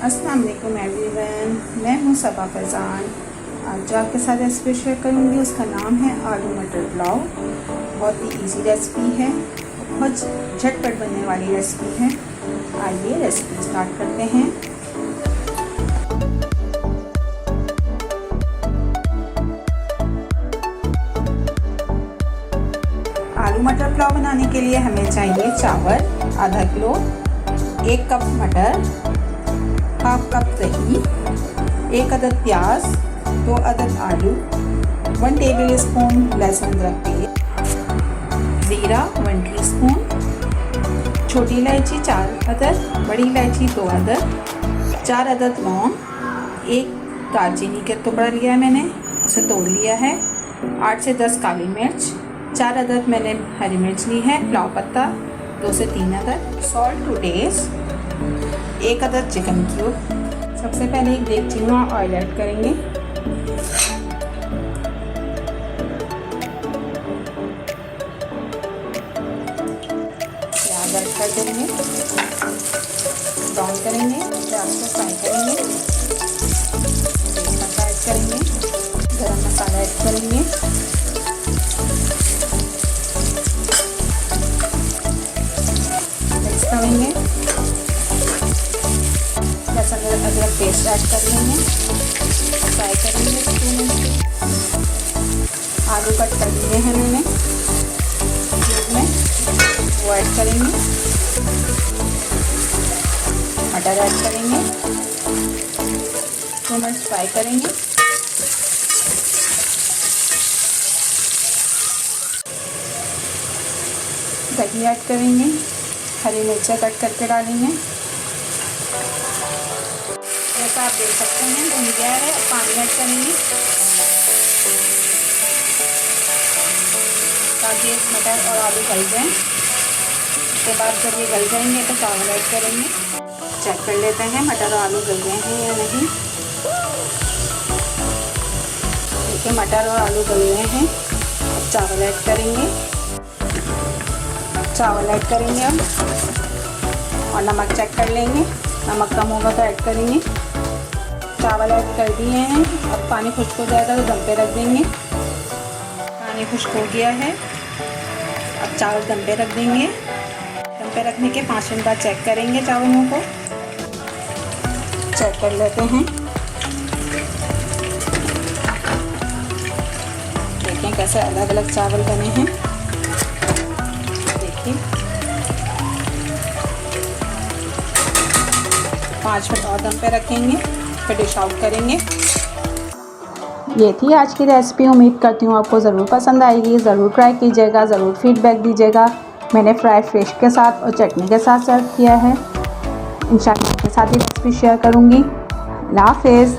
अस्सलाम वालेकुम एवरीवन, मैं हूँ सबा फैज़ान। आज जो आपके साथ रेसिपी शेयर करूँगी उसका नाम है आलू मटर पुलाव। बहुत ही इजी रेसिपी है, बहुत झटपट बनने वाली रेसिपी है। आइए रेसिपी स्टार्ट करते हैं। आलू मटर पुलाव बनाने के लिए हमें चाहिए चावल आधा किलो, 1 कप मटर, हाफ कप दही, 1 अदद प्याज, 2 अदद आलू, 1 टेबल स्पून लहसुन अदरक पेस्ट, ज़ीरा 1 टीस्पून, छोटी इलायची 4 अदद, बड़ी इलायची 2 अदद, 4 अदद लौंग, 1 दालचीनी का टुकड़ा लिया है मैंने, उसे तोड़ लिया है, 8 से 10 काली मिर्च, 4 अदद मैंने हरी मिर्च ली है, पुलाव पत्ता 2 से 3 अदद, सॉल्ट टू टेस्ट, 1 अदद चिकन क्यूब। सबसे पहले एक देगची में ऑयल ऐड करेंगे। प्याज ऐड कर देंगे, ब्राउन करेंगे, प्याज को फ्राई करेंगे, तेजपत्ता ऐड करेंगे, गरम मसाला ऐड करेंगे, मिक्स करेंगे, लहसुन अदरक पेस्ट ऐड कर लेंगे, फ्राई करेंगे 2 मिनट। आलू कट कर लिए हैं मैंने क्यूब में, वो ऐड करेंगे, मटर ऐड करेंगे, 2 मिनट फ्राई करेंगे, दही ऐड करेंगे, हरी मिर्चा कट करके डालेंगे। जैसा आप देख सकते हैं भुन गया है, अब पानी ऐड करेंगे ताकि मटर और आलू गल जाएं। उसके बाद जब ये गल जाएंगे तो चावल ऐड करेंगे। चेक कर लेते हैं मटर और आलू गल गए हैं या नहीं। देखिए मटर और आलू गल गए हैं। अब चावल ऐड करेंगे, अब और नमक चेक कर लेंगे, नमक कम होगा तो ऐड करेंगे। चावल ऐड कर दिए हैं, अब पानी खुश्क हो जाएगा तो दम पे रख देंगे। पानी खुश्क हो गया है, अब चावल दम पे रख देंगे। दम पे रखने के 5 मिनट बाद चेक करेंगे, चावलों को चेक कर लेते हैं। देखें कैसे अलग अलग चावल बने हैं। देखिए 5 मिनट और दम पे रखेंगे, फिर डिश आउट करेंगे। ये थी आज की रेसिपी। उम्मीद करती हूँ आपको ज़रूर पसंद आएगी। ज़रूर ट्राई कीजिएगा, ज़रूर फीडबैक दीजिएगा। मैंने फ्राई फिश के साथ और चटनी के साथ सर्व किया है। इंशाल्लाह आपके साथ ही रेसिपी शेयर करूँगी। अल्लाह हाफ़िज़।